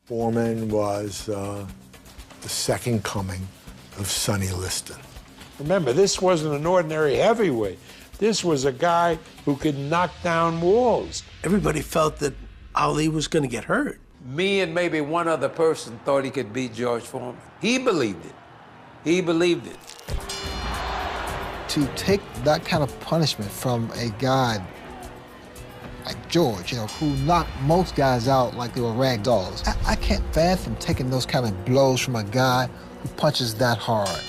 Foreman was the second coming of Sonny Liston. Remember, this wasn't an ordinary heavyweight. This was a guy who could knock down walls. Everybody felt that Ali was going to get hurt. Me and maybe one other person thought he could beat George Foreman. He believed it. He believed it. To take that kind of punishment from a guy like George, who knocked most guys out like they were rag dolls. I can't fathom taking those kind of blows from a guy who punches that hard.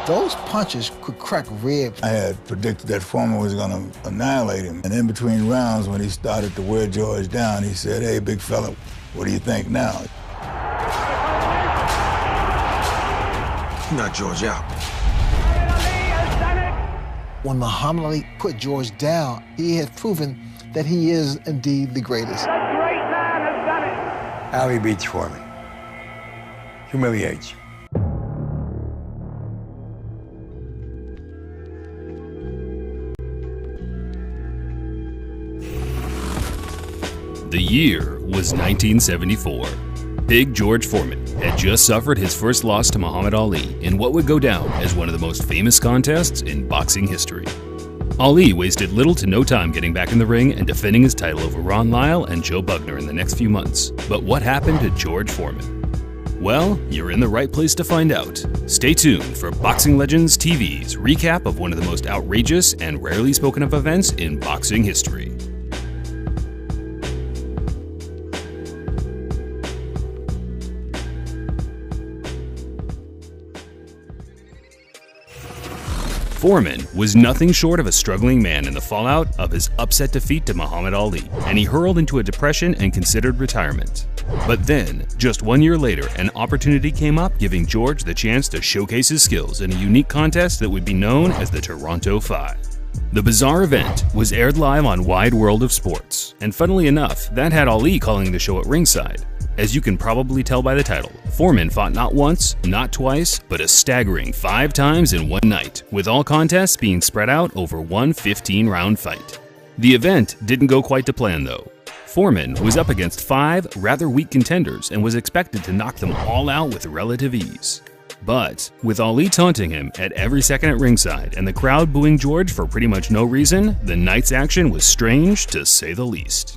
Those punches could crack ribs. I had predicted that Foreman was going to annihilate him. And in between rounds, when he started to wear George down, he said, "Hey, big fella, what do you think now?" He knocked George out. When Muhammad Ali put George down, he had proven that he is indeed the greatest. The great man has done it. Ali beats Foreman. Humiliates you. The year was 1974. Big George Foreman had just suffered his first loss to Muhammad Ali in what would go down as one of the most famous contests in boxing history. Ali wasted little to no time getting back in the ring and defending his title over Ron Lyle and Joe Bugner in the next few months. But what happened to George Foreman? Well, you're in the right place to find out. Stay tuned for Boxing Legends TV's recap of one of the most outrageous and rarely spoken of events in boxing history. Foreman was nothing short of a struggling man in the fallout of his upset defeat to Muhammad Ali, and he hurled into a depression and considered retirement. But then, just 1 year later, an opportunity came up giving George the chance to showcase his skills in a unique contest that would be known as the Toronto 5. The bizarre event was aired live on Wide World of Sports, and funnily enough, that had Ali calling the show at ringside. As you can probably tell by the title, Foreman fought not once, not twice, but a staggering 5 times in one night, with all contests being spread out over one 15-round fight. The event didn't go quite to plan though. Foreman was up against 5 rather weak contenders and was expected to knock them all out with relative ease. But with Ali taunting him at every second at ringside and the crowd booing George for pretty much no reason, the night's action was strange to say the least.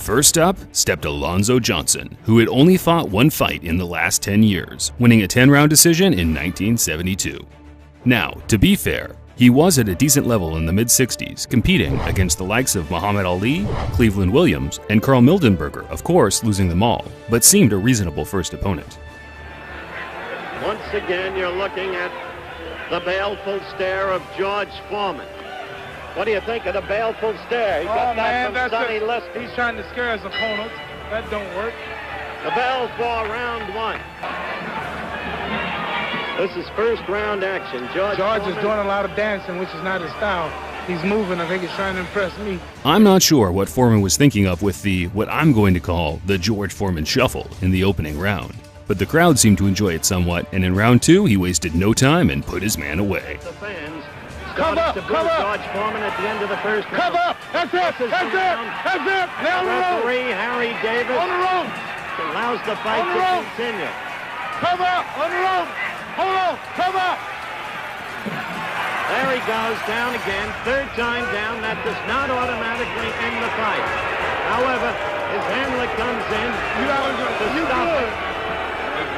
First up stepped Alonzo Johnson, who had only fought one fight in the last 10 years, winning a 10-round decision in 1972. Now, to be fair, he was at a decent level in the mid-60s, competing against the likes of Muhammad Ali, Cleveland Williams, and Carl Mildenberger, of course losing them all, but seemed a reasonable first opponent. Once again, you're looking at the baleful stare of George Foreman. What do you think of the baleful stare? He got that from Sonny Liston. He's trying to scare his opponents. That don't work. The bell for round 1. This is first round action. George is doing a lot of dancing, which is not his style. He's moving. I think he's trying to impress me. I'm not sure what Foreman was thinking of with what I'm going to call the George Foreman shuffle in the opening round. But the crowd seemed to enjoy it somewhat, and in round 2, he wasted no time and put his man away. The fans started to boo George Foreman at the end of the first round. Come up! That's it! That's it! That's it! Nail the referee Harry Davis on the road allows the fight to continue. Come up! On the road! Hold on! Come up! There he goes, down again. Third time down. That does not automatically end the fight. However, his handler comes in to stop it.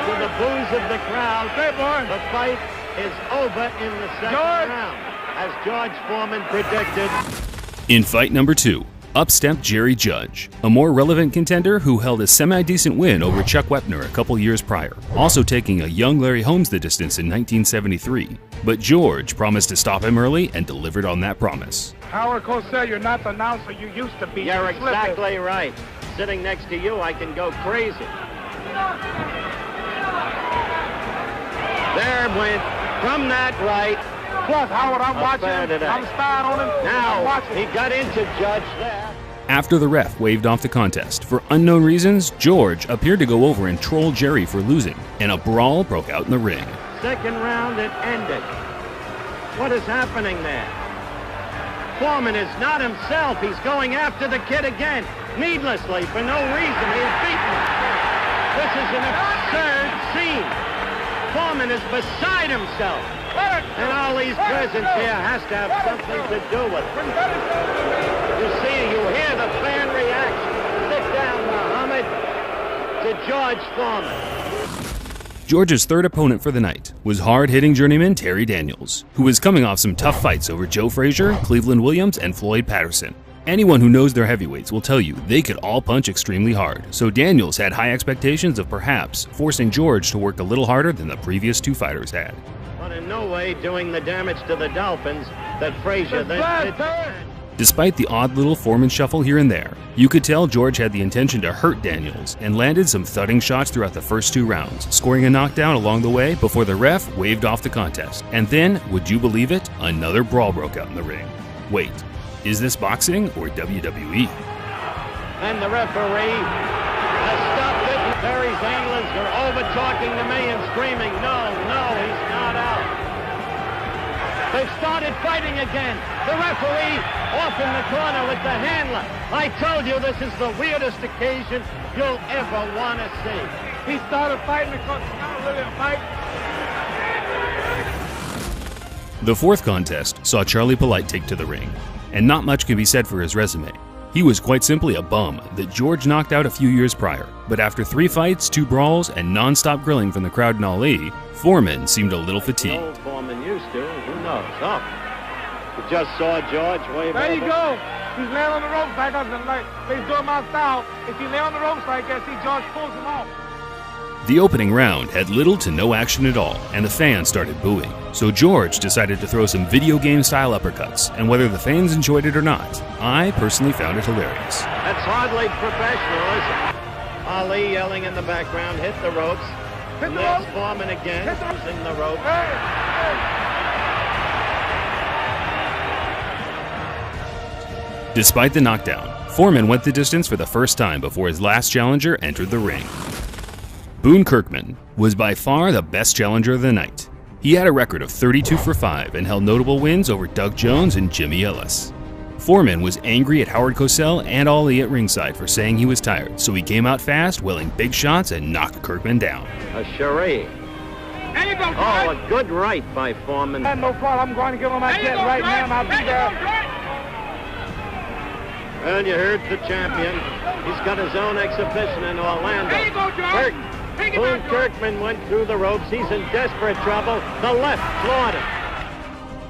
To the boos of the crowd, the fight is over in the second round, as George Foreman predicted. In fight number 2, up stepped Jerry Judge, a more relevant contender who held a semi-decent win over Chuck Wepner a couple years prior, also taking a young Larry Holmes the distance in 1973. But George promised to stop him early and delivered on that promise. Howard Cosell, you're not the announcer you used to be. You're exactly right. Sitting next to you, I can go crazy. There went from that right. Plus, Howard, I'm watching him. I'm spying on him. Now, he got into Judge there. After the ref waved off the contest, for unknown reasons, George appeared to go over and troll Jerry for losing, and a brawl broke out in the ring. Second round, it ended. What is happening there? Foreman is not himself. He's going after the kid again. needlessly, for no reason. He has beaten him. This is an absurd scene. Foreman is beside himself. And Ali's presence here has to have something to do with it. You see, you hear the fan reaction. Sit down, Muhammad, to George Foreman. George's third opponent for the night was hard-hitting journeyman Terry Daniels, who was coming off some tough fights over Joe Frazier, Cleveland Williams, and Floyd Patterson. Anyone who knows their heavyweights will tell you they could all punch extremely hard, so Daniels had high expectations of perhaps forcing George to work a little harder than the previous two fighters had. But in no way doing the damage to the Dolphins that Frazier then did. Despite the odd little Foreman shuffle here and there, you could tell George had the intention to hurt Daniels and landed some thudding shots throughout the first two rounds, scoring a knockdown along the way before the ref waved off the contest. And then, would you believe it, another brawl broke out in the ring. Wait, is this boxing or WWE? And the referee has stopped it. Terry's handlers are over-talking to me and screaming, no, he's not out. They've started fighting again. The referee off in the corner with the handler. I told you this is the weirdest occasion you'll ever want to see. He started fighting because it's not really a fight. The fourth contest saw Charlie Polite take to the ring, and not much can be said for his resume. He was quite simply a bum that George knocked out a few years prior, but after 3 fights, 2 brawls, and non-stop grilling from the crowd in Ali, Foreman seemed a little fatigued. Old Foreman used to, who knows? Oh, you just saw George wave There you over. go. He's laying on the ropes like us, and like they do my style. If you lay on the ropes like that, see George pulls him off. The opening round had little to no action at all, and the fans started booing. So George decided to throw some video game-style uppercuts, and whether the fans enjoyed it or not, I personally found it hilarious. That's hardly professional, is it? Ali yelling in the background, hit the ropes. Hit the There's ropes. Foreman again, Hit the using the rope. Despite the knockdown, Foreman went the distance for the first time before his last challenger entered the ring. Boone Kirkman was by far the best challenger of the night. He had a record of 32 for 5 and held notable wins over Doug Jones and Jimmy Ellis. Foreman was angry at Howard Cosell and Ali at ringside for saying he was tired, so he came out fast, wielding big shots and knocked Kirkman down. A charade. There you go, George. Oh, a good right by Foreman. No problem. I'm going to get on that jet right now, and I'll be there. Well, you heard the champion. He's got his own exhibition in Orlando. There you go, George. Boone Kirkman went through the ropes. He's in desperate trouble. The left floored him.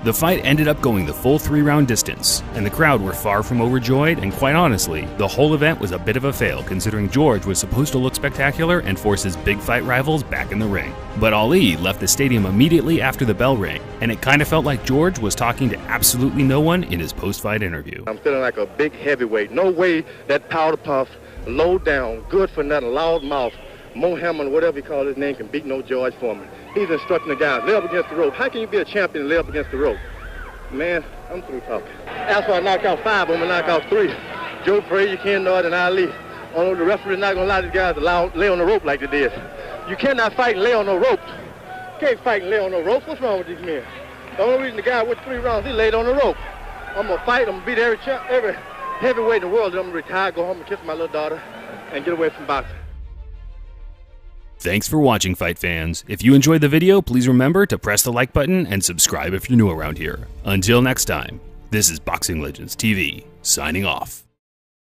The fight ended up going the full 3-round distance, and the crowd were far from overjoyed, and quite honestly, the whole event was a bit of a fail considering George was supposed to look spectacular and force his big fight rivals back in the ring. But Ali left the stadium immediately after the bell rang, and it kind of felt like George was talking to absolutely no one in his post-fight interview. I'm feeling like a big heavyweight. No way that powder puff, low down, good for nothing, loud mouth, Mohammed, whatever you call his name, can beat no George Foreman. He's instructing the guys, lay up against the rope. How can you be a champion and lay up against the rope? Man, I'm through talking. That's why I knocked out 5, I'm going to knock out 3. Joe Frazier, Ken Nord, and Ali. Although the referee's not going to allow these guys to lay on the rope like they did. You cannot fight and lay on no rope. You can't fight and lay on no rope. What's wrong with these men? The only reason the guy went 3 rounds, he laid on the rope. I'm going to fight, I'm going to beat every heavyweight in the world, then I'm going to retire, go home and kiss my little daughter, and get away from boxing. Thanks for watching, fight fans. If you enjoyed the video, please remember to press the like button and subscribe if you're new around here. Until next time, this is Boxing Legends TV, signing off.